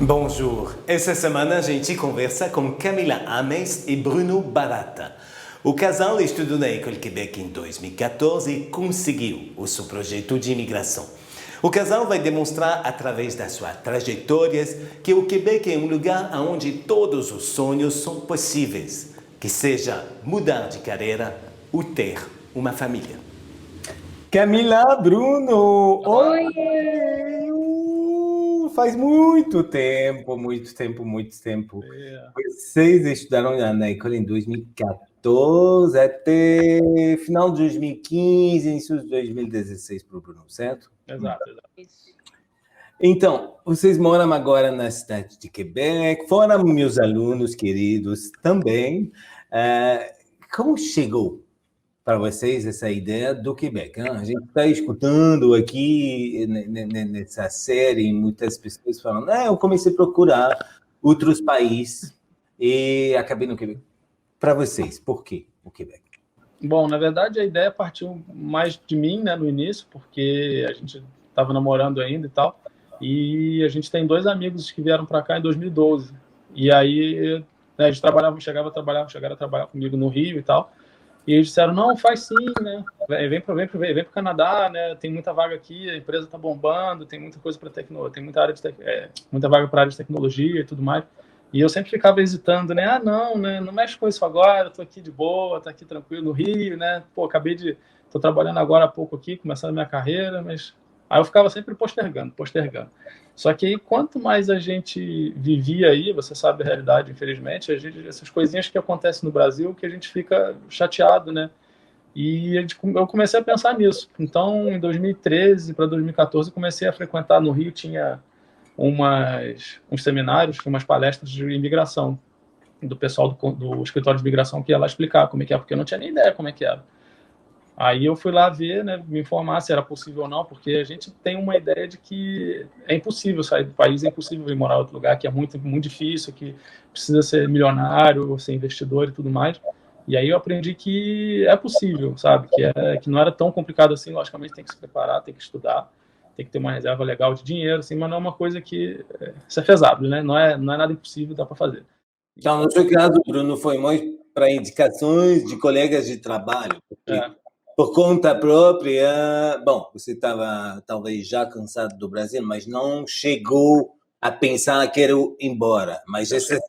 Bonjour. Essa semana a gente conversa com Camila Ames e Bruno Barata. O casal estudou na École Québec em 2014 e conseguiu o seu projeto de imigração. O casal vai demonstrar através das suas trajetórias que o Quebec é um lugar onde todos os sonhos são possíveis, que seja mudar de carreira ou ter uma família. Camila, Bruno! Oi! Faz muito tempo. Vocês estudaram na escola em 2014 até final de 2015, início de 2016 para o Bruno, certo? Exato. Então, vocês moram agora na cidade de Quebec, foram meus alunos queridos também. Como chegou para vocês essa ideia do Quebec? A gente está escutando aqui nessa série muitas pessoas falando, eu comecei a procurar outros países e acabei no Quebec. Para vocês, por que o Quebec? Bom, na verdade a ideia partiu mais de mim, né, no início, porque a gente estava namorando ainda e tal, e a gente tem 2 amigos que vieram para cá em 2012, e aí a gente chegaram a trabalhar comigo no Rio e tal. E eles disseram, não, faz sim, né? Vem para o Canadá, né? Tem muita vaga aqui, a empresa está bombando, tem muita coisa para tecnologia, tem muita vaga para área de tecnologia e tudo mais. E eu sempre ficava hesitando, né? Não, né? Não mexe com isso agora, estou aqui de boa, estou aqui tranquilo no Rio, né? Pô, estou trabalhando agora há pouco aqui, começando a minha carreira, mas... Aí eu ficava sempre postergando. Só que aí, quanto mais a gente vivia aí, você sabe a realidade, infelizmente, essas coisinhas que acontecem no Brasil, que a gente fica chateado, né? E eu comecei a pensar nisso. Então, em 2013 para 2014, comecei a frequentar no Rio, tinha uns seminários, umas palestras de imigração, do pessoal do escritório de imigração que ia lá explicar como é que é, porque eu não tinha nem ideia como é que era. Aí eu fui lá ver, né, me informar se era possível ou não, porque a gente tem uma ideia de que é impossível sair do país, é impossível ir morar em outro lugar, que é muito, muito difícil, que precisa ser milionário, ser investidor e tudo mais. E aí eu aprendi que é possível, sabe? Que não era tão complicado assim, logicamente tem que se preparar, tem que estudar, tem que ter uma reserva legal de dinheiro, assim, mas não é uma coisa que... Isso é fesável, né? Não é nada impossível, dá para fazer. Então, no seu caso, Bruno, foi mais para indicações de colegas de trabalho, porque... Por conta própria, bom, você estava talvez já cansado do Brasil, mas não chegou a pensar que quero ir embora. Mas esses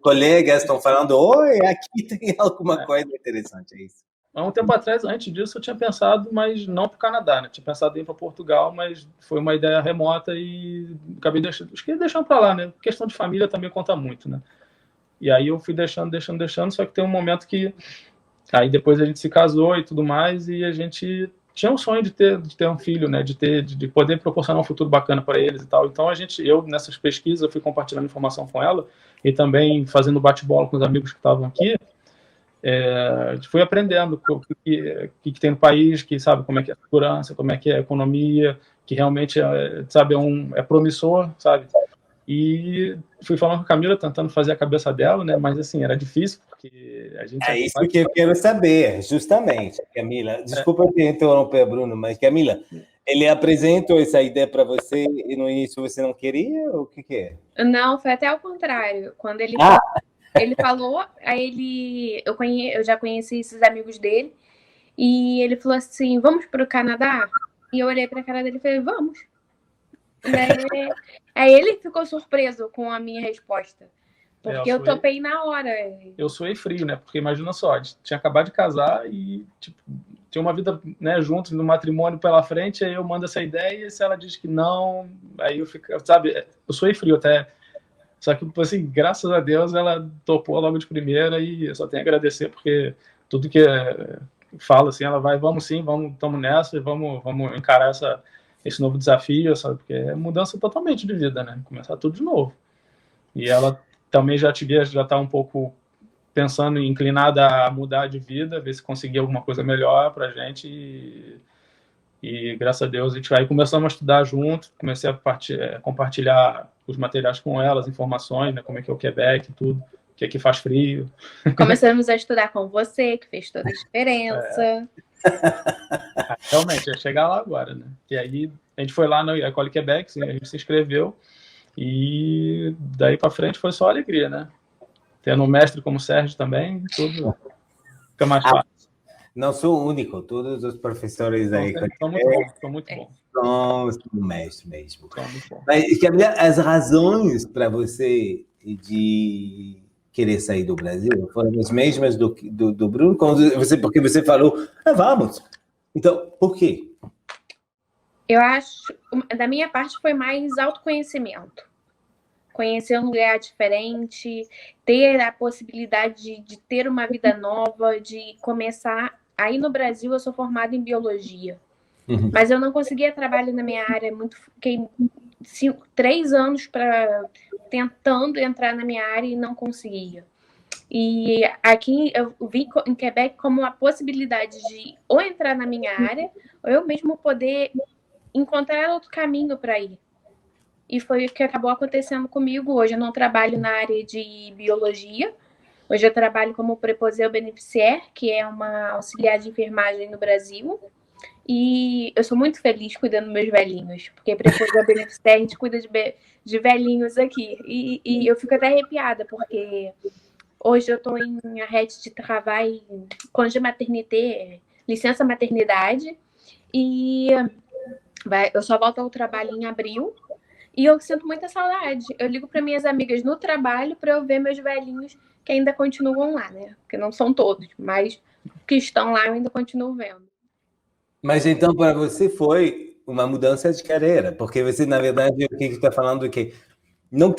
colegas estão falando, oi, aqui tem alguma coisa interessante, é isso? Há um tempo atrás, antes disso, eu tinha pensado, mas não para o Canadá, né? Tinha pensado em ir para Portugal, mas foi uma ideia remota e acabei deixando para lá, né? A questão de família também conta muito, né? E aí eu fui deixando, só que tem um momento que... Aí depois a gente se casou e tudo mais, e a gente tinha um sonho de ter um filho, né? De poder proporcionar um futuro bacana para eles e tal. Então eu nessas pesquisas, eu fui compartilhando informação com ela e também fazendo bate-bola com os amigos que estavam aqui. Fui aprendendo o que tem no país, que sabe como é que é a segurança, como é que é a economia, que realmente é promissor, sabe? E fui falando com a Camila, tentando fazer a cabeça dela, né? Mas assim, era difícil, porque a gente... É isso que eu quero saber, justamente, Camila. Desculpa te interromper, Bruno, mas Camila, ele apresentou essa ideia para você e no início você não queria? Ou o que é? Não, foi até ao contrário. Quando ele falou, aí eu já conheci esses amigos dele, e ele falou assim, vamos para o Canadá? E eu olhei para a cara dele e falei, vamos. Aí ele ficou surpreso com a minha resposta, porque eu topei na hora. Eu suei frio, né? Porque imagina só, a gente tinha acabado de casar e tipo, tinha uma vida, né, juntos no matrimônio pela frente, aí eu mando essa ideia e se ela diz que não, aí eu fico, sabe, eu suei frio até. Só que, assim, graças a Deus ela topou logo de primeira e eu só tenho a agradecer, porque tudo que fala, assim, ela vai, vamos sim, estamos nessa, vamos encarar esse novo desafio, sabe? Porque é mudança totalmente de vida, né? Começar tudo de novo. E ela também já está um pouco pensando, inclinada a mudar de vida, ver se conseguir alguma coisa melhor para a gente. E graças a Deus a gente vai começando a estudar junto, comecei a compartilhar os materiais com ela, as informações, né? Como é que é o Quebec, tudo, o que é que faz frio. Começamos a estudar com você, que fez toda a diferença. Realmente, é chegar lá agora, né? E aí a gente foi lá na École Québec, a gente se inscreveu, E daí para frente foi só alegria, né? Tendo um mestre como o Sérgio também, tudo fica mais fácil. Não sou o único, todos os professores aí São muito bons, são muito bons. são mestre mesmo. São muito bons. Mas, Camila, as razões para você de querer sair do Brasil foram as mesmas do Bruno, porque você falou, vamos. Então, por quê? Eu acho, da minha parte, foi mais autoconhecimento. Conhecer um lugar diferente, ter a possibilidade de ter uma vida nova, de começar. Aí no Brasil eu sou formada em biologia, mas eu não conseguia trabalho na minha área, fiquei 3 anos tentando entrar na minha área e não conseguia. E aqui eu vi em Quebec como a possibilidade de ou entrar na minha área, ou eu mesmo poder encontrar outro caminho para ir. E foi o que acabou acontecendo comigo. Hoje eu não trabalho na área de biologia. Hoje eu trabalho como préposé beneficiaire, que é uma auxiliar de enfermagem no Brasil. E eu sou muito feliz cuidando dos meus velhinhos, porque préposé beneficiaire a gente cuida de velhinhos aqui. E eu fico até arrepiada, porque hoje eu estou em arrêt de travail, congé maternité, licença maternidade, e eu só volto ao trabalho em abril. E eu sinto muita saudade. Eu ligo para minhas amigas no trabalho para eu ver meus velhinhos que ainda continuam lá, né? Porque não são todos, mas que estão lá eu ainda continuo vendo. Mas então para você foi uma mudança de carreira, porque você, na verdade, o que está falando é que não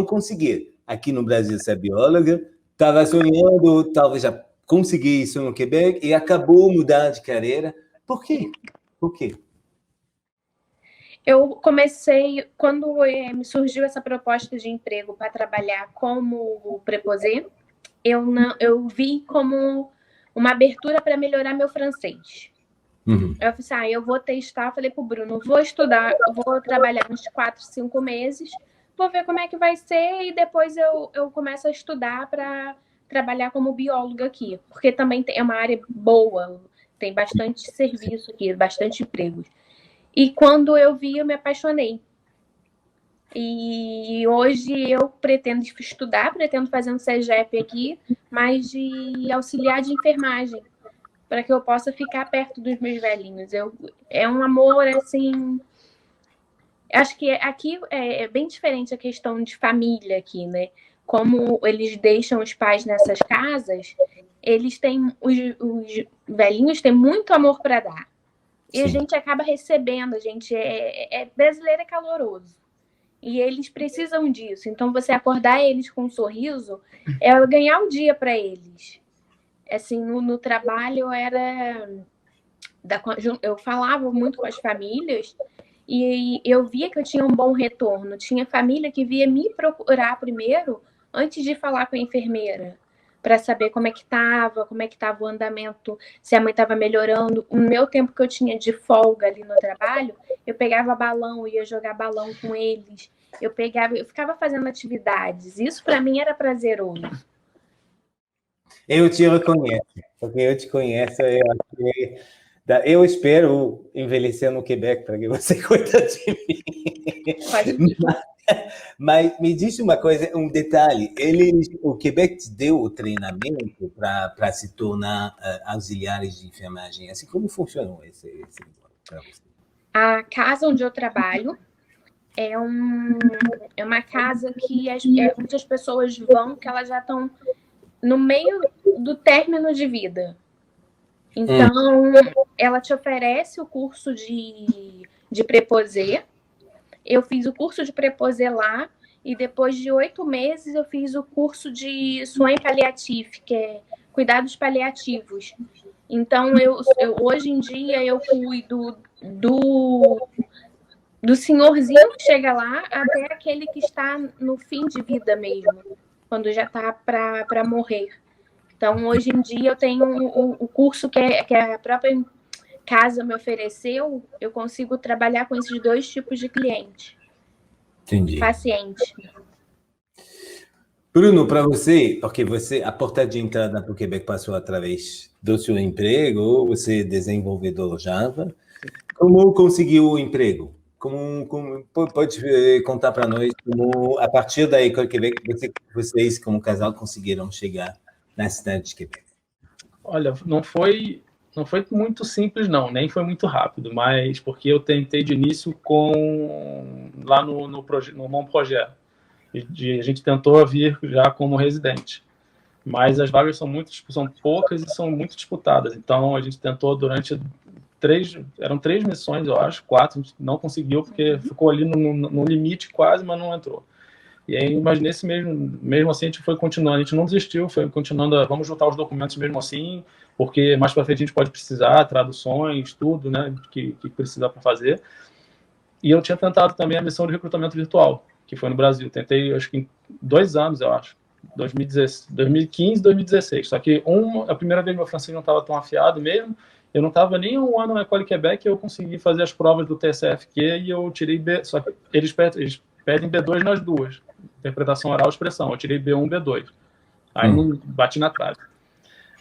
conseguir aqui no Brasil ser bióloga, estava sonhando, talvez já conseguir isso no Quebec e acabou mudando de carreira. Por quê? Por quê? Eu comecei, quando me surgiu essa proposta de emprego para trabalhar como préposé, eu vi como uma abertura para melhorar meu francês. Eu falei eu vou testar, falei pro Bruno, vou estudar, vou trabalhar uns 4, 5 meses, vou ver como é que vai ser e depois eu começo a estudar para trabalhar como bióloga aqui, porque também é uma área boa, tem bastante serviço aqui, bastante empregos. E quando eu vi, eu me apaixonei. E hoje eu pretendo estudar, pretendo fazer um CEGEP aqui, mas de auxiliar de enfermagem, para que eu possa ficar perto dos meus velhinhos. É um amor, assim... Acho que aqui é bem diferente a questão de família aqui, né? Como eles deixam os pais nessas casas, eles têm... Os velhinhos têm muito amor para dar. E Sim. A gente acaba recebendo, a gente brasileiro é caloroso. E eles precisam disso. Então, você acordar eles com um sorriso é ganhar o dia para eles. Assim, no trabalho, eu falava muito com as famílias e eu via que eu tinha um bom retorno. Tinha família que via me procurar primeiro antes de falar com a enfermeira, para saber como é que estava o andamento, se a mãe estava melhorando. O meu tempo que eu tinha de folga ali no trabalho, eu pegava balão, ia jogar balão com eles, eu ficava fazendo atividades. Isso para mim era prazeroso. Eu te reconheço, porque eu te conheço, eu espero envelhecer no Quebec para que você cuide de mim. Mas me diz uma coisa, um detalhe. O Quebec te deu o treinamento para se tornar auxiliares de enfermagem. Assim, como funcionou esse para você? A casa onde eu trabalho é uma casa que muitas pessoas vão, que elas já estão no meio do término de vida. Então, ela te oferece o curso de préposé. Eu fiz o curso de préposé lá e depois de 8 meses eu fiz o curso de soins paliatifs, que é cuidados paliativos. Então, hoje em dia eu cuido do senhorzinho que chega lá até aquele que está no fim de vida mesmo, quando já está para morrer. Então, hoje em dia eu tenho o curso que a própria casa me ofereceu, eu consigo trabalhar com esses 2 tipos de cliente. Entendi. Paciente. Bruno, para você, porque a porta de entrada para o Quebec passou através do seu emprego, você é desenvolvedor Java. Como conseguiu o emprego pode contar para nós como, a partir da École Québec, vocês, como casal, conseguiram chegar na cidade de Quebec? Olha, não foi muito simples, não, nem foi muito rápido, mas porque eu tentei de início lá no Mon Projet. A gente tentou vir já como residente, mas as vagas são poucas e são muito disputadas. Então a gente tentou durante eram 3 missões, eu acho, 4, a gente não conseguiu porque ficou ali no limite quase, mas não entrou. E aí, mas nesse mesmo assim, a gente foi continuando, a gente não desistiu, foi continuando, vamos juntar os documentos mesmo assim, porque mais para frente a gente pode precisar, traduções, tudo, né, que precisar para fazer. E eu tinha tentado também a missão de recrutamento virtual, que foi no Brasil. Tentei, acho que em 2 anos, eu acho, 2015, 2016. Só que a primeira vez meu francês não estava tão afiado mesmo, eu não estava nem um ano na École Québec, eu consegui fazer as provas do TSFQ e eu tirei B, só que eles pedem B2 nas duas, interpretação oral e expressão. Eu tirei B1, B2. Aí não bati na trave.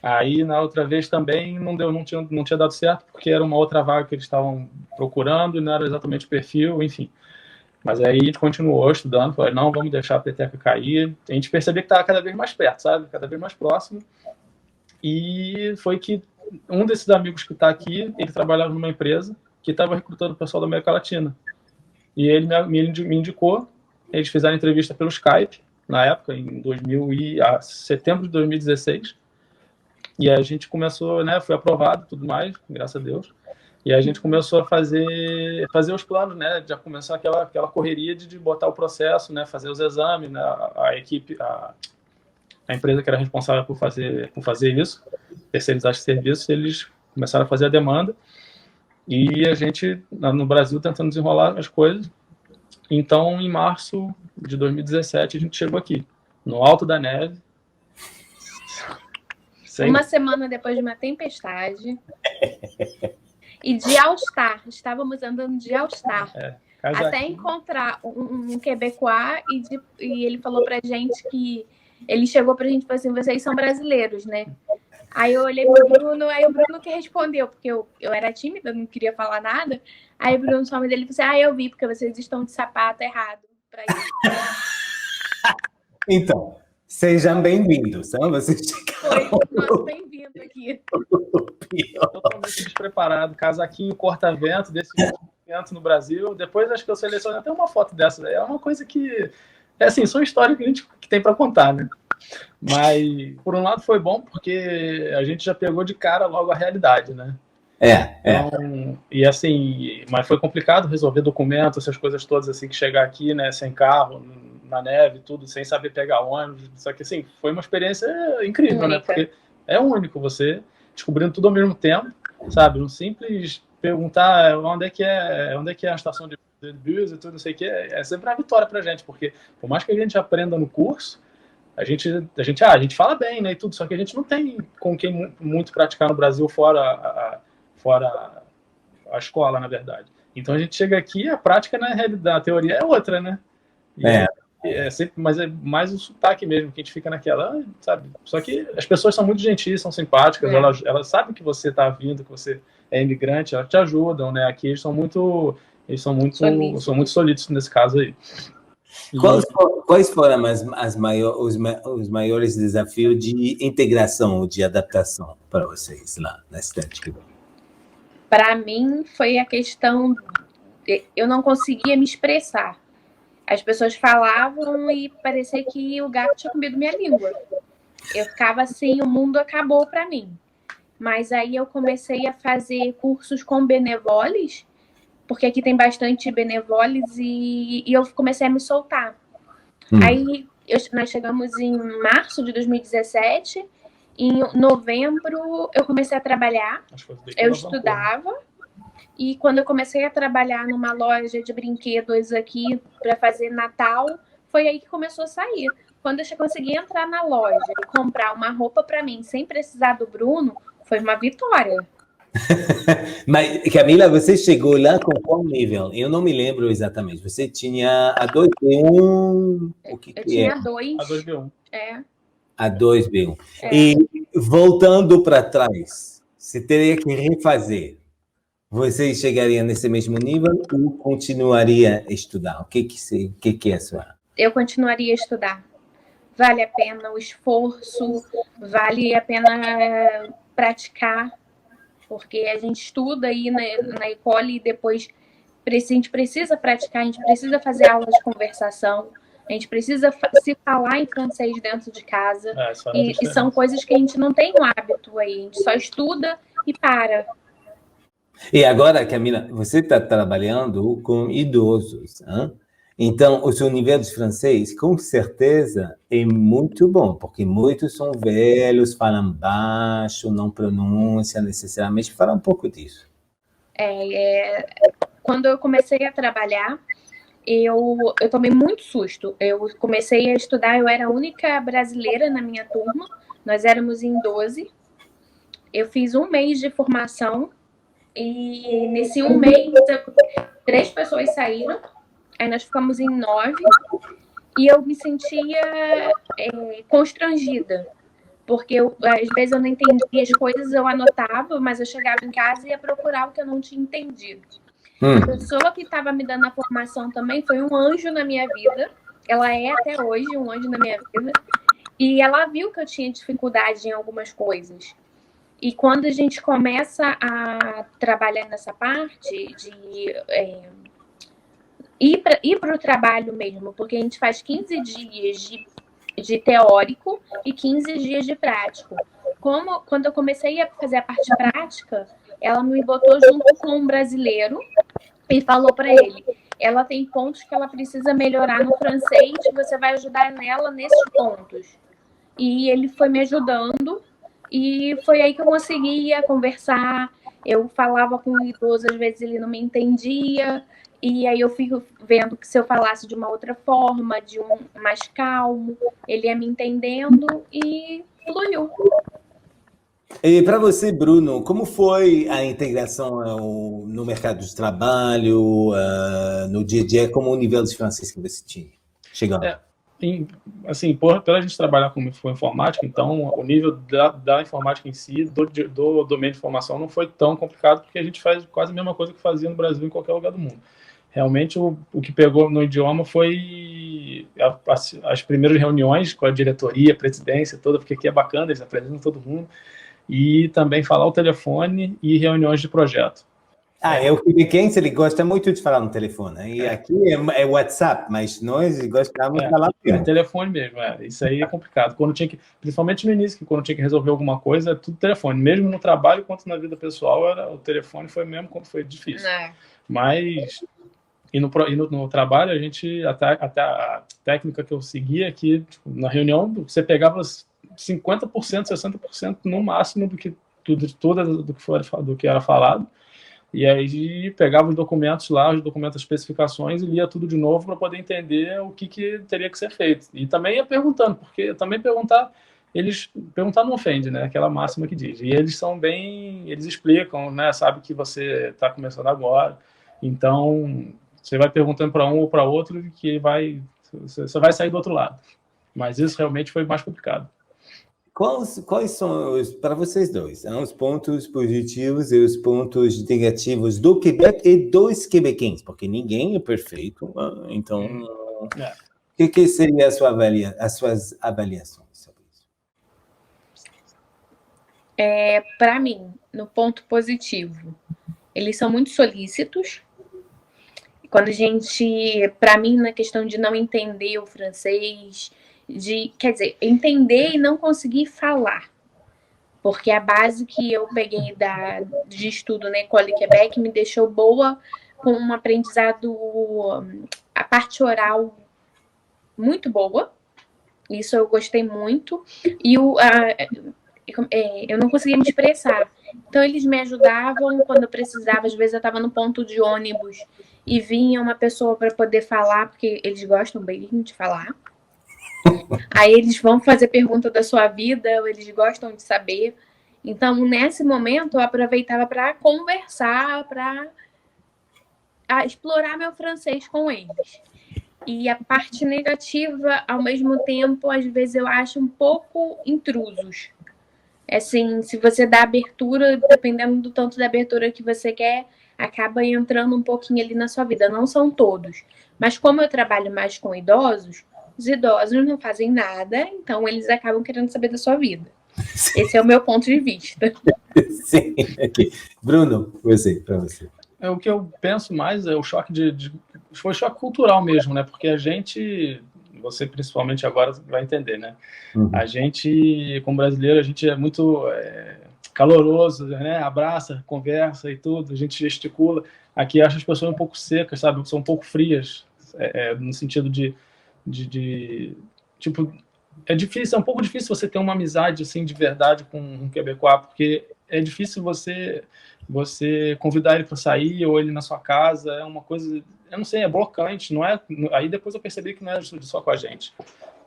Aí na outra vez também não tinha dado certo, porque era uma outra vaga que eles estavam procurando e não era exatamente o perfil, enfim. Mas aí a gente continuou estudando, falei, não, vamos deixar a peteca cair. A gente percebeu que estava cada vez mais perto, sabe? Cada vez mais próximo. E foi que um desses amigos que está aqui, ele trabalhava numa empresa que estava recrutando o pessoal da América Latina. E ele me indicou, eles fizeram entrevista pelo Skype, na época, em setembro de 2016. E a gente começou, né, foi aprovado tudo mais, graças a Deus. E a gente começou a fazer os planos, né, já começou aquela correria de botar o processo, né, fazer os exames, né, a equipe, a empresa que era responsável por fazer isso, terceirizar esse serviço, eles começaram a fazer a demanda. E a gente, no Brasil, tentando desenrolar as coisas. Então, em março de 2017, a gente chegou aqui, no alto da neve. Uma semana depois de uma tempestade. E de All-Star. Estávamos andando de All-Star. Até encontrar um quebecois e ele falou pra gente que... Ele chegou pra gente e falou assim, vocês são brasileiros, né? Aí eu olhei pro Bruno, aí o Bruno que respondeu, porque eu era tímida, não queria falar nada. Aí o Bruno, só dele, falou assim, eu vi, porque vocês estão de sapato errado pra isso. Então, sejam bem-vindos. Vocês chegaram... Foi, nossa, bem-vindo aqui. Totalmente despreparado, casaquinho corta-vento, desse vento no Brasil. Depois acho que eu selecionei até uma foto dessa. É uma coisa que... assim, são histórias que a gente tem para contar, né? Mas, por um lado, foi bom, porque a gente já pegou de cara logo a realidade, né? Então, e assim, mas foi complicado resolver documentos, essas coisas todas, assim, que chegar aqui, né, sem carro, na neve, tudo, sem saber pegar ônibus. Só que, assim, foi uma experiência incrível, né? Porque é único você descobrindo tudo ao mesmo tempo, sabe? Um simples perguntar onde é que é a estação de bus e tudo, não sei o que, é sempre uma vitória pra gente, porque por mais que a gente aprenda no curso, a gente fala bem, né, e tudo, só que a gente não tem com quem muito praticar no Brasil fora a escola, na verdade. Então a gente chega aqui, a prática na realidade, a teoria é outra, né? Mas é mais o sotaque mesmo, que a gente fica naquela, sabe? Só que as pessoas são muito gentis, são simpáticas, elas sabem que você está vindo, que você é imigrante, elas te ajudam, né? Aqui eles são muito solícitos nesse caso aí. Quais foram os maiores desafios de integração ou de adaptação para vocês lá na cidade de Quebec? Para mim, foi a questão... eu não conseguia me expressar. As pessoas falavam e parecia que o gato tinha comido minha língua. Eu ficava assim, o mundo acabou para mim. Mas aí eu comecei a fazer cursos com benevoles, porque aqui tem bastante benevoles, e eu comecei a me soltar. Aí nós chegamos em março de 2017, em novembro eu comecei a trabalhar, eu estudava, e quando eu comecei a trabalhar numa loja de brinquedos aqui para fazer Natal, foi aí que começou a sair. Quando eu consegui entrar na loja e comprar uma roupa para mim sem precisar do Bruno, foi uma vitória. Mas, Camila, você chegou lá com qual nível? Eu não me lembro exatamente. Você tinha A2B1? O que eu tinha A2B1. A2B1. E voltando para trás, você teria que refazer. Você chegaria nesse mesmo nível ou continuaria a estudar? O que é a sua? Eu continuaria a estudar. Vale a pena o esforço, vale a pena praticar, porque a gente estuda aí na escola e depois a gente precisa praticar, a gente precisa fazer aulas de conversação, a gente precisa se falar em francês dentro de casa. E são coisas que a gente não tem o hábito aí, a gente só estuda e para. E agora, Camila, você está trabalhando com idosos, hein? Então, o seu nível de francês, com certeza, é muito bom, porque muitos são velhos, falam baixo, não pronunciam necessariamente. Fala um pouco disso. Quando eu comecei a trabalhar, eu tomei muito susto. Eu comecei a estudar, eu era a única brasileira na minha turma, nós éramos em 12. Eu fiz 1 mês de formação e nesse 1 mês 3 pessoas saíram, aí nós ficamos em 9 e eu me sentia constrangida, porque às vezes eu não entendia as coisas, eu anotava, mas eu chegava em casa e ia procurar o que eu não tinha entendido. A pessoa que estava me dando a formação também foi um anjo na minha vida. Ela é até hoje um anjo na minha vida. E ela viu que eu tinha dificuldade em algumas coisas. E quando a gente começa a trabalhar nessa parte de ir para o trabalho mesmo, porque a gente faz 15 dias de teórico e 15 dias de prático. Quando eu comecei a fazer a parte prática, ela me botou junto com um brasileiro e falou para ele: ela tem pontos que ela precisa melhorar no francês, você vai ajudar nela nesses pontos. E ele foi me ajudando e foi aí que eu conseguia conversar. Eu falava com o idoso, às vezes ele não me entendia, e aí eu fico vendo que se eu falasse de uma outra forma, de um mais calmo, ele ia me entendendo e fluiu. E para você, Bruno, como foi a integração no mercado de trabalho, no dia a dia, como o nível de francês que você tinha chegando? Assim, pela gente trabalhar com informática, então o nível da informática em si, do domínio de informação, não foi tão complicado, porque a gente faz quase a mesma coisa que fazia no Brasil em qualquer lugar do mundo. Realmente, o que pegou no idioma foi as primeiras reuniões com a diretoria, a presidência toda, porque aqui é bacana, eles apresentam todo mundo, e também falar o telefone e reuniões de projeto. O quebequense, ele gosta muito de falar no telefone, né? E aqui é WhatsApp, mas nós gostamos de falar mesmo. Telefone mesmo, Isso aí é complicado. Principalmente no início, quando tinha que resolver alguma coisa, é tudo telefone. Mesmo no trabalho quanto na vida pessoal, o telefone foi mesmo como foi difícil. Mas no trabalho, a gente até a técnica que eu seguia é que tipo, na reunião você pegava 50%, 60% no máximo do que era falado. E aí pegava os documentos lá, os documentos, as especificações, e lia tudo de novo para poder entender o que teria que ser feito. E também ia perguntando, porque também perguntar não ofende, né? Aquela máxima que diz. E eles eles explicam, né? Sabe que você está começando agora, então você vai perguntando para um ou para outro que você vai sair do outro lado. Mas isso realmente foi mais complicado. Quais são, para vocês dois, os pontos positivos e os pontos negativos do Quebec e dos quebequenses? Porque ninguém é perfeito, então o que seria as suas avaliações sobre isso? Para mim, no ponto positivo, eles são muito solícitos. Quando para mim, na questão de não entender o francês, quer dizer, entender e não conseguir falar. Porque a base que eu peguei de estudo na École Québec me deixou boa com um aprendizado, a parte oral muito boa. Isso eu gostei muito. E eu não conseguia me expressar. Então, eles me ajudavam quando eu precisava. Às vezes, eu estava no ponto de ônibus e vinha uma pessoa para poder falar, porque eles gostam bem de falar. Aí eles vão fazer pergunta da sua vida, eles gostam de saber. Então, nesse momento, eu aproveitava para conversar, para explorar meu francês com eles. E a parte negativa, ao mesmo tempo, às vezes eu acho um pouco intrusos. Assim, se você dá abertura, dependendo do tanto da abertura que você quer, acaba entrando um pouquinho ali na sua vida. Não são todos. Mas como eu trabalho mais com idosos, os idosos não fazem nada, então eles acabam querendo saber da sua vida. Esse é o meu ponto de vista. Sim. Bruno, para você. O que eu penso mais é o choque foi choque cultural mesmo, né? Porque a gente, você principalmente agora vai entender, né? A gente, como brasileiro, a gente é muito caloroso, né? Abraça, conversa e tudo, a gente gesticula. Aqui acho as pessoas um pouco secas, sabe? São um pouco frias, no sentido de tipo, é um pouco difícil você ter uma amizade assim de verdade com um quebecois, porque é difícil você convidar ele para sair ou ele na sua casa, é uma coisa, eu não sei, é blocante, não é? Aí depois eu percebi que não é só com a gente.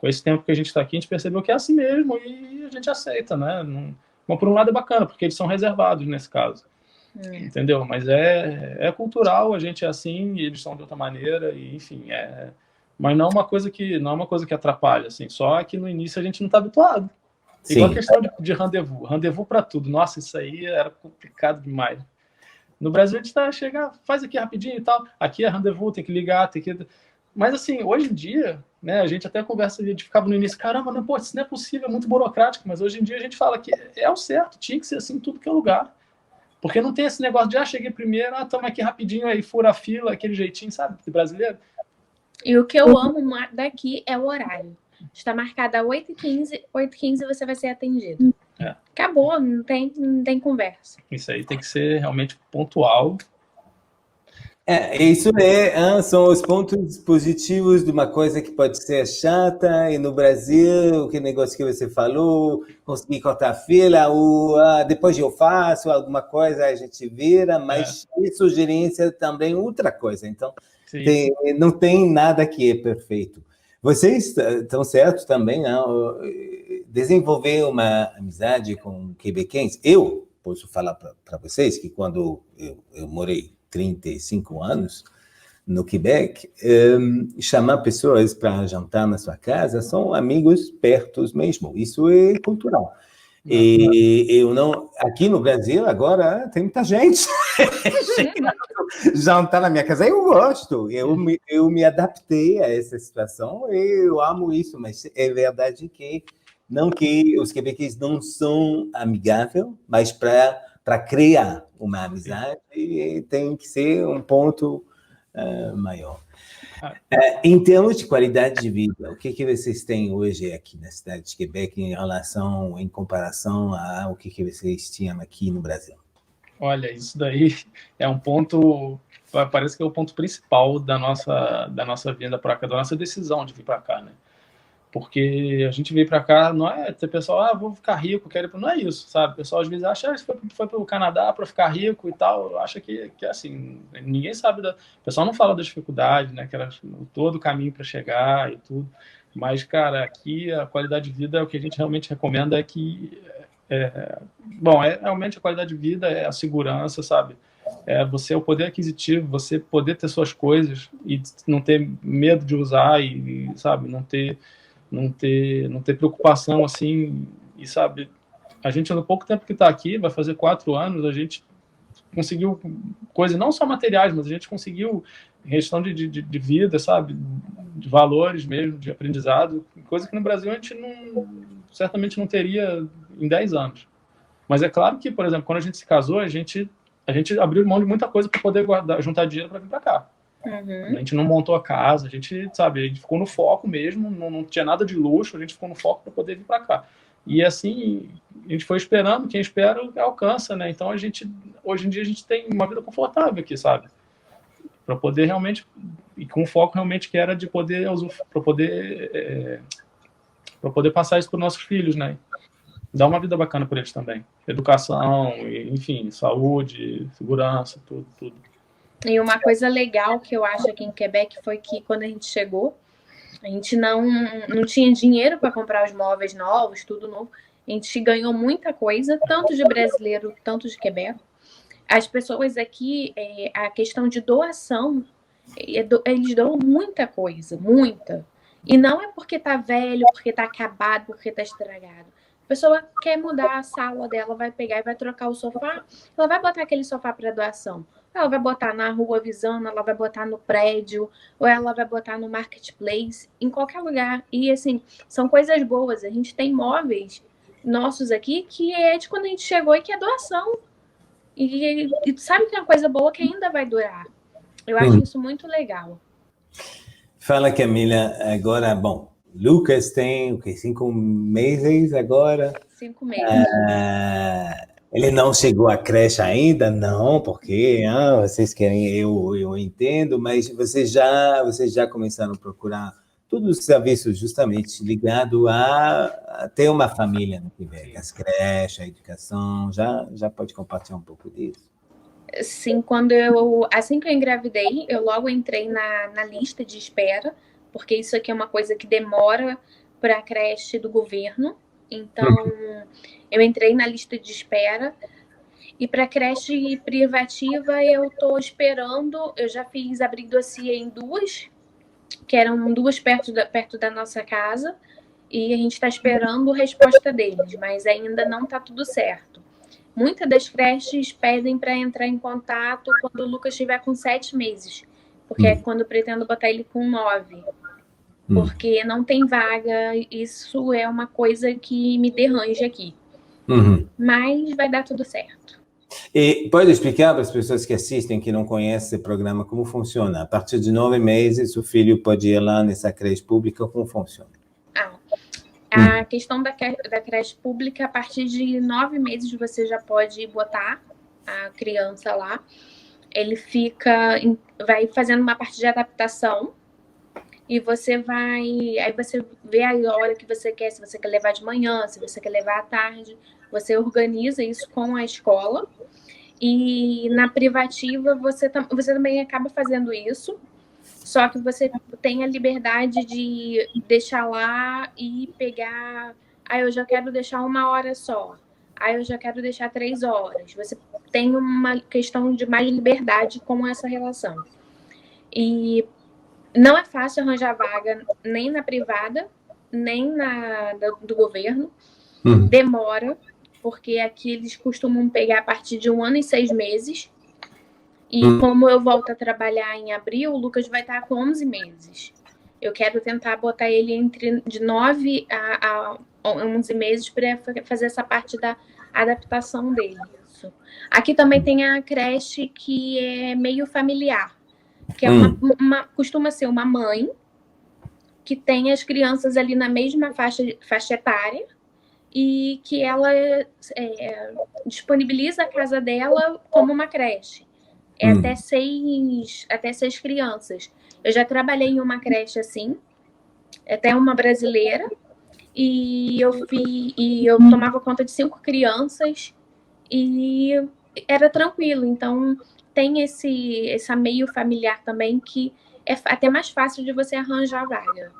Com esse tempo que a gente está aqui, a gente percebeu que é assim mesmo e a gente aceita, né? Mas por um lado é bacana, porque eles são reservados nesse caso. Entendeu? Mas é cultural, a gente é assim, e eles são de outra maneira, e enfim, mas não é uma coisa que atrapalha, assim, só que no início a gente não está habituado. Sim. Igual a questão de rendezvous para tudo. Nossa, isso aí era complicado demais. No Brasil a gente chega, faz aqui rapidinho e tal, aqui é rendezvous, tem que ligar, tem que... Mas assim, hoje em dia, né, a gente até conversa, a gente ficava no início, caramba, não, pô, isso não é possível, é muito burocrático, mas hoje em dia a gente fala que é o certo, tinha que ser assim em tudo que é lugar. Porque não tem esse negócio de, cheguei primeiro, toma aqui rapidinho, aí fura a fila, aquele jeitinho, sabe, de brasileiro. E o que eu amo daqui é o horário. Está marcado às 8h15, 8h15 você vai ser atendido. Acabou, não tem conversa. Isso aí tem que ser realmente pontual. Isso são os pontos positivos de uma coisa que pode ser chata, e no Brasil, o negócio que você falou, conseguir cortar a fila, ou depois eu faço alguma coisa, a gente vira, mas sugerência também outra coisa. Então, não tem nada que é perfeito. Vocês estão certos também, não? Desenvolver uma amizade com quebequenses. Eu posso falar para vocês que quando eu morei 35 anos no Quebec, chamar pessoas para jantar na sua casa são amigos pertos mesmo. Isso é cultural. E eu não... Aqui no Brasil, agora, tem muita gente. Jantar na minha casa, eu gosto. Eu me adaptei a essa situação e eu amo isso, mas é verdade que os quebequenses não são amigáveis, mas para criar uma amizade tem que ser um ponto maior. Em termos de qualidade de vida, o que vocês têm hoje aqui na cidade de Quebec em comparação ao que vocês tinham aqui no Brasil? Olha, isso daí é um ponto, parece que é o ponto principal da nossa vinda para cá, da nossa decisão de vir para cá, né? Porque a gente veio para cá, não é ter pessoal, vou ficar rico, não é isso, sabe? O pessoal às vezes acha que foi para o Canadá para ficar rico e tal, acha que é assim, ninguém sabe, o pessoal não fala da dificuldade, né? Que era todo o caminho para chegar e tudo, mas, cara, aqui a qualidade de vida, o que a gente realmente recomenda é que, realmente a qualidade de vida é a segurança, sabe? Você, o poder aquisitivo, você poder ter suas coisas e não ter medo de usar e sabe, não ter preocupação, assim, e sabe, a gente, no pouco tempo que está aqui, vai fazer 4 anos, a gente conseguiu coisas, não só materiais, mas a gente conseguiu questão de vida, sabe, de valores mesmo, de aprendizado, coisa que no Brasil a gente certamente não teria em 10 anos. Mas é claro que, por exemplo, quando a gente se casou, a gente abriu mão de muita coisa para poder juntar dinheiro para vir para cá. A gente não montou a casa, a gente ficou no foco mesmo, não tinha nada de luxo, a gente ficou no foco para poder vir para cá. E assim, a gente foi esperando, quem espera alcança, né? Então hoje em dia a gente tem uma vida confortável aqui, sabe? Para poder realmente, e com foco realmente que era de poder, para poder passar isso para os nossos filhos, né? Dar uma vida bacana para eles também. Educação, enfim, saúde, segurança, tudo. E uma coisa legal que eu acho aqui em Quebec foi que quando a gente chegou, a gente não tinha dinheiro para comprar os móveis novos, tudo novo. A gente ganhou muita coisa, tanto de brasileiro, tanto de Quebec. As pessoas aqui, a questão de doação, eles doam muita coisa, muita. E não é porque tá velho, porque tá acabado, porque tá estragado. A pessoa quer mudar a sala dela, vai pegar e vai trocar o sofá, ela vai botar aquele sofá para doação. Ela vai botar na rua avisando, ela vai botar no prédio, ou ela vai botar no marketplace, em qualquer lugar. E, assim, são coisas boas. A gente tem móveis nossos aqui que é de quando a gente chegou e que é doação. E sabe que é uma coisa boa que ainda vai durar. Eu acho isso muito legal. Fala, Camila, agora, bom, Lucas tem, 5 meses agora? 5 meses. Ele não chegou à creche ainda? Não, porque vocês querem, eu entendo, mas vocês já começaram a procurar todos os serviços justamente ligados a ter uma família no Quebec, as creches, a educação, já pode compartilhar um pouco disso? Sim, assim que eu engravidei, eu logo entrei na lista de espera, porque isso aqui é uma coisa que demora para a creche do governo. Então, eu entrei na lista de espera. E para a creche privativa, eu estou esperando. Eu já fiz abrir dossiê em 2, que eram 2 perto da nossa casa. E a gente está esperando a resposta deles, mas ainda não está tudo certo. Muitas das creches pedem para entrar em contato quando o Lucas estiver com 7 meses, porque é quando eu pretendo botar ele com 9. Porque não tem vaga, isso é uma coisa que me derranja aqui. Mas vai dar tudo certo. E pode explicar para as pessoas que assistem, que não conhecem esse programa, como funciona? A partir de 9 meses, o filho pode ir lá nessa creche pública, como funciona? A questão da creche pública, a partir de 9 meses você já pode botar a criança lá. Ele vai fazendo uma parte de adaptação e aí você vê a hora que você quer, se você quer levar de manhã, se você quer levar à tarde, você organiza isso com a escola. E na privativa você também acaba fazendo isso. Só que você tem a liberdade de deixar lá e pegar... eu já quero deixar 1 hora só. Eu já quero deixar 3 horas. Você tem uma questão de mais liberdade com essa relação. E não é fácil arranjar vaga nem na privada, nem do governo. Demora, porque aqui eles costumam pegar a partir de 1 ano e 6 meses. E como eu volto a trabalhar em abril, o Lucas vai estar com 11 meses. Eu quero tentar botar ele de 9 a 11 meses para fazer essa parte da adaptação dele. Aqui também tem a creche que é meio familiar, que é costuma ser uma mãe que tem as crianças ali na mesma faixa etária e que ela disponibiliza a casa dela como uma creche. Até 6 crianças. Eu já trabalhei em uma creche assim, até uma brasileira, e eu tomava conta de 5 crianças e era tranquilo. Então tem esse meio familiar também que é até mais fácil de você arranjar vaga.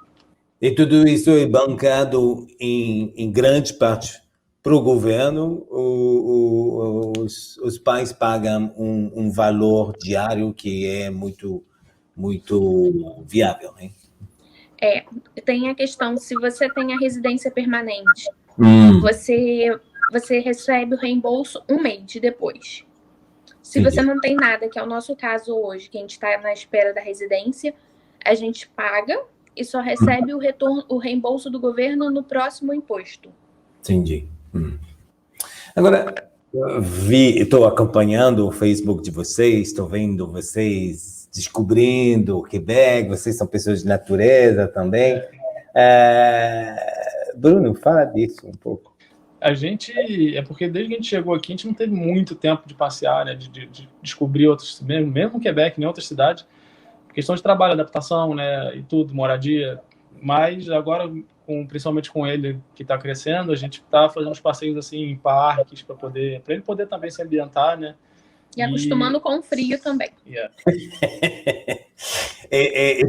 E tudo isso é bancado em grande parte para o governo, os pais pagam um valor diário que é muito, muito viável, né? Tem a questão, se você tem a residência permanente, você recebe o reembolso 1 mês depois. Se você não tem nada, que é o nosso caso hoje, que a gente está na espera da residência, a gente paga e só recebe o reembolso do governo no próximo imposto. Entendi. Agora, estou acompanhando o Facebook de vocês, estou vendo vocês descobrindo o Quebec, vocês são pessoas de natureza também. Bruno, fala disso um pouco. Porque desde que a gente chegou aqui, a gente não teve muito tempo de passear, né, de descobrir outros, mesmo Quebec, nem outras cidades, questão de trabalho, adaptação, né, e tudo, moradia. Mas agora, principalmente com ele que está crescendo, a gente está fazendo uns passeios assim em parques para ele poder também se ambientar, né? E acostumando com o frio também.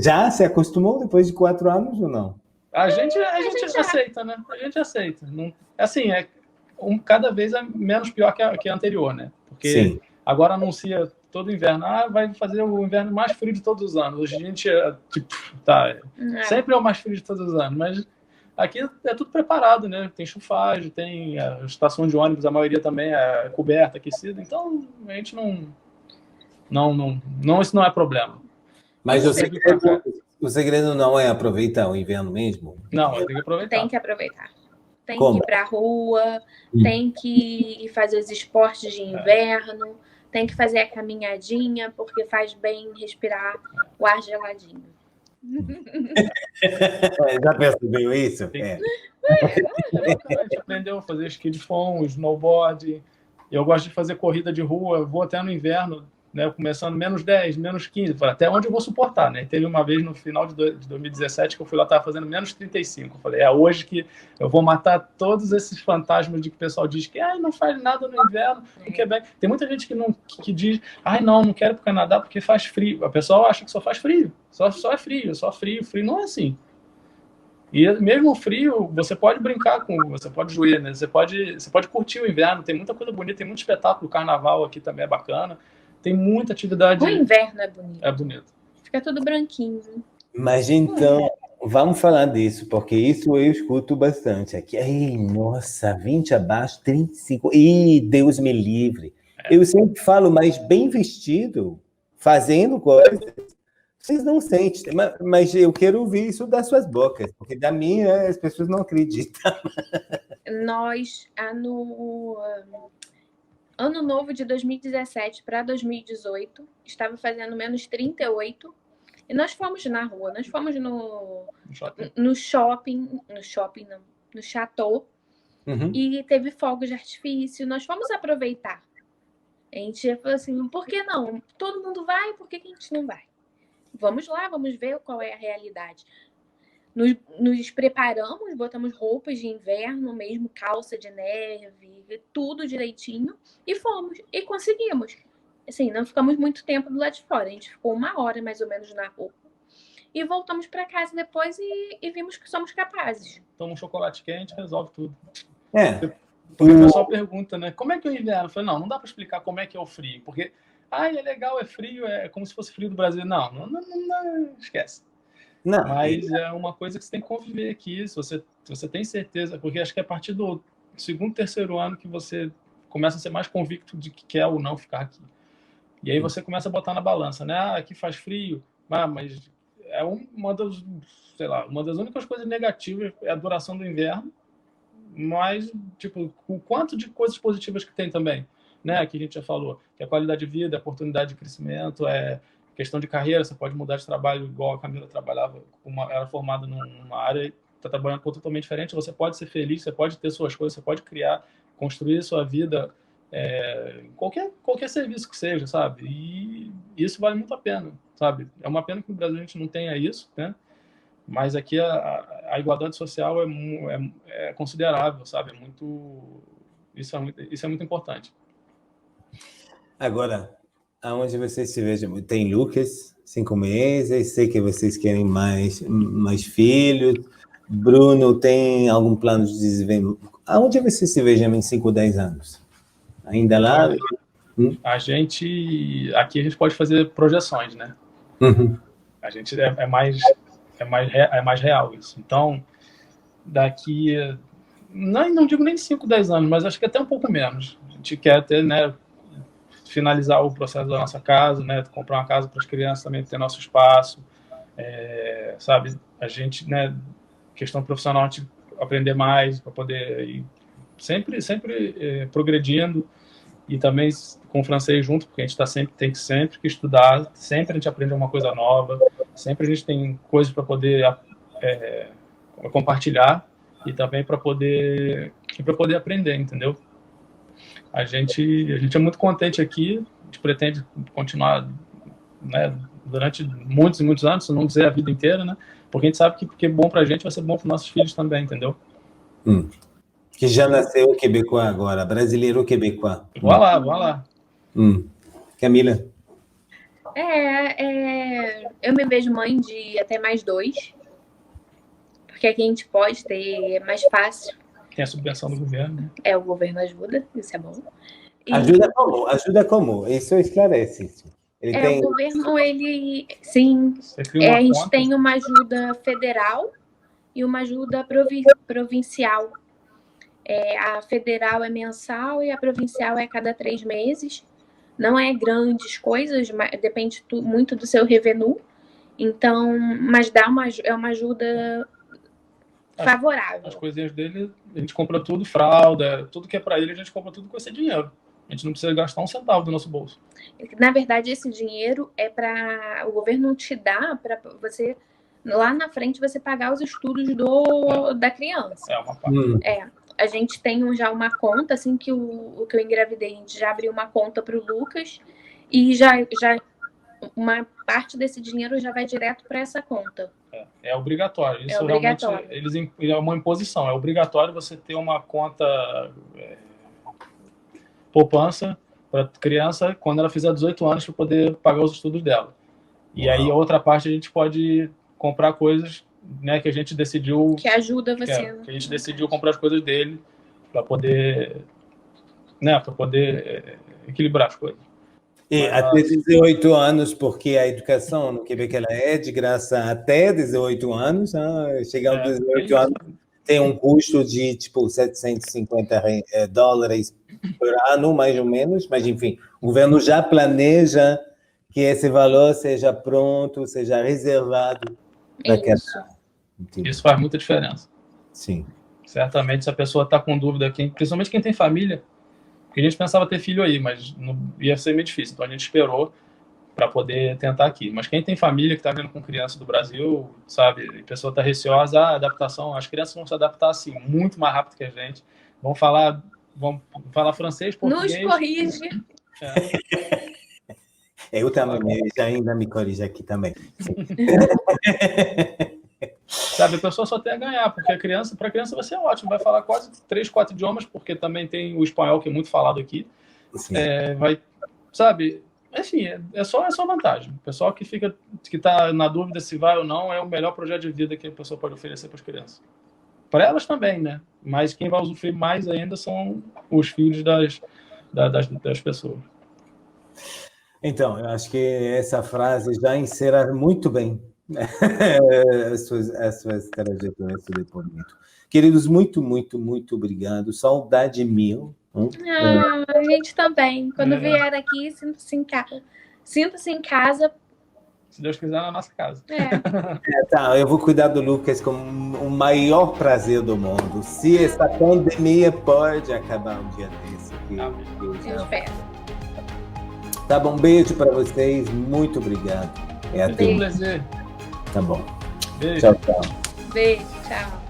Já se acostumou depois de 4 anos ou não? A gente aceita, né? A gente aceita. Não, assim, cada vez é menos pior que a anterior, né? Porque agora anuncia todo inverno, vai fazer o inverno mais frio de todos os anos. Hoje a gente, sempre é o mais frio de todos os anos, mas Aqui é tudo preparado, né? Tem chufagem, tem a estação de ônibus, a maioria também é coberta, aquecida. Então, a gente isso não é problema. Mas o segredo não é aproveitar o inverno mesmo? Não, tem que aproveitar. Tem que aproveitar. Tem Como? que ir pra rua, tem que ir fazer os esportes de inverno, tem que fazer a caminhadinha, porque faz bem respirar o ar geladinho. Já percebeu isso? A gente aprendeu a fazer esqui de fond, snowboard. Eu gosto de fazer corrida de rua, vou até no inverno, né, começando menos 10, menos 15, até onde eu vou suportar, né? Teve uma vez no final de 2017 que eu fui lá, estava fazendo menos 35. Eu falei, é hoje que eu vou matar todos esses fantasmas de que o pessoal diz que não faz nada no inverno, no Quebec. Tem muita gente que diz, não quero ir para o Canadá porque faz frio. A pessoa acha que só faz frio, só é frio, só frio. Frio não é assim. E mesmo o frio, você pode brincar você pode joer, né? Você pode curtir o inverno, tem muita coisa bonita, tem muito espetáculo, o carnaval aqui também é bacana. Tem muita atividade. O inverno é bonito. É bonito. Fica tudo branquinho. Mas então, vamos falar disso, porque isso eu escuto bastante aqui. Ai, nossa, 20 abaixo, 35. Ih, Deus me livre. Eu sempre falo, mas bem vestido, fazendo coisas, vocês não sentem. Mas eu quero ouvir isso das suas bocas, porque da minha as pessoas não acreditam. Nós, no Ano Novo de 2017 para 2018, estava fazendo menos 38, e nós fomos na rua, nós fomos no Chateau, e teve fogos de artifício, nós fomos aproveitar. A gente falou assim, por que não? Todo mundo vai, por que a gente não vai? Vamos lá, vamos ver qual é a realidade. Nos preparamos, botamos roupas de inverno mesmo, calça de neve, tudo direitinho, e fomos. E conseguimos. Assim, não ficamos muito tempo do lado de fora. A gente ficou 1 hora, mais ou menos, na rua. E voltamos para casa depois e vimos que somos capazes. Toma um chocolate quente, resolve tudo. Porque o pessoal pergunta, né? Como é que é o inverno? Eu falei, não dá para explicar como é que é o frio. Porque, é legal, é frio, é como se fosse frio do Brasil. Não, esquece. Não. Mas é uma coisa que você tem que conviver aqui, se você tem certeza, porque acho que é a partir do 2º, 3º ano que você começa a ser mais convicto de que quer ou não ficar aqui. E aí você começa a botar na balança, né? Aqui faz frio, mas é uma das únicas coisas negativas é a duração do inverno, mas, tipo, o quanto de coisas positivas que tem também, né? Que a gente já falou, que é a qualidade de vida, a oportunidade de crescimento, questão de carreira, você pode mudar de trabalho, igual a Camila trabalhava, era formada numa área e está trabalhando com totalmente diferente, você pode ser feliz, você pode ter suas coisas, você pode criar, construir a sua vida, qualquer serviço que seja, sabe? E isso vale muito a pena, sabe? É uma pena que no Brasil a gente não tenha isso, né? Mas aqui a igualdade social é considerável, sabe? Isso é muito importante. Agora, aonde vocês se vejam? Tem Lucas, 5 meses, sei que vocês querem mais filhos. Bruno, tem algum plano de desenvolvimento? Aonde vocês se vejam em 5 ou 10 anos? Ainda lá? Aqui a gente pode fazer projeções, né? A gente é mais real isso. Então, daqui, não digo nem 5, 10 anos, mas acho que até um pouco menos. A gente quer ter, né, finalizar o processo da nossa casa, né, comprar uma casa para as crianças também ter nosso espaço, sabe? A gente, né, questão profissional, a gente aprender mais para poder ir sempre progredindo, e também com o francês junto, porque a gente tem sempre que estudar, sempre a gente aprende alguma coisa nova, sempre a gente tem coisas para poder compartilhar e também para poder aprender, entendeu? A gente é muito contente aqui, a gente pretende continuar, né, durante muitos e muitos anos, se não dizer a vida inteira, né? Porque a gente sabe que porque é bom para a gente vai ser bom para os nossos filhos também, entendeu? Que já nasceu quebecois agora, brasileiro quebecois. Vá lá. Camila? Eu me vejo mãe de até mais 2, porque aqui a gente pode ter, é mais fácil. Tem a subvenção do governo, né? O governo ajuda, isso é bom. Ajuda como? Isso esclarece isso. O governo, sim. A gente tem uma ajuda federal e uma ajuda provincial. A federal é mensal e a provincial é a cada 3 meses. Não é grandes coisas, depende muito do seu revenue. Então, mas é uma ajuda favorável. As coisinhas dele, a gente compra tudo, fralda, tudo que é para ele, a gente compra tudo com esse dinheiro. A gente não precisa gastar um centavo do nosso bolso. Na verdade, esse dinheiro é para o governo te dar para você, lá na frente, você pagar os estudos da criança. É uma parte. A gente tem já uma conta, assim que o que eu engravidei, a gente já abriu uma conta para o Lucas e já uma parte desse dinheiro já vai direto para essa conta. É obrigatório. Isso obrigatório. Realmente é uma imposição. É obrigatório você ter uma conta poupança para criança quando ela fizer 18 anos para poder pagar os estudos dela. E aí a outra parte a gente pode comprar coisas, né, que a gente decidiu... Que ajuda você. Que a gente decidiu comprar as coisas dele para poder, né, equilibrar as coisas. E até 18 anos, porque a educação no Quebec ela é de graça até 18 anos. Chegar aos 18 anos tem um custo de tipo $750 por ano, mais ou menos. Mas, enfim, o governo já planeja que esse valor seja pronto, seja reservado para aquela. Isso faz muita diferença. Sim. Certamente, se a pessoa está com dúvida, principalmente quem tem família, porque a gente pensava ter filho aí, mas não, ia ser meio difícil. Então a gente esperou para poder tentar aqui. Mas quem tem família que está vindo com criança do Brasil, sabe, a pessoa está receosa, a adaptação, as crianças vão se adaptar assim muito mais rápido que a gente. Vão falar francês, português. Nos corrige. Eu também, ainda me corrige aqui também. Sabe, a pessoa só tem a ganhar, porque para a criança vai ser ótimo, vai falar quase 3, 4 idiomas, porque também tem o espanhol, que é muito falado aqui. Sabe, assim, é só vantagem. O pessoal que está na dúvida se vai ou não, é o melhor projeto de vida que a pessoa pode oferecer para as crianças. Para elas também, né? Mas quem vai usufruir mais ainda são os filhos das pessoas. Então, eu acho que essa frase já encerra muito bem as suas trajetórias, seu depoimento. Queridos, muito, muito, muito obrigado. Saudade mil. A gente também. Quando vier aqui, sinta-se em casa. Sinta-se em casa. Se Deus quiser, na nossa casa. Tá, eu vou cuidar do Lucas com o maior prazer do mundo. Se essa pandemia pode acabar um dia desse. Eu espero. Tá bom, beijo para vocês. Muito obrigado. Muito prazer. Tá bom. Beijo. Tchau, tchau. Beijo, tchau.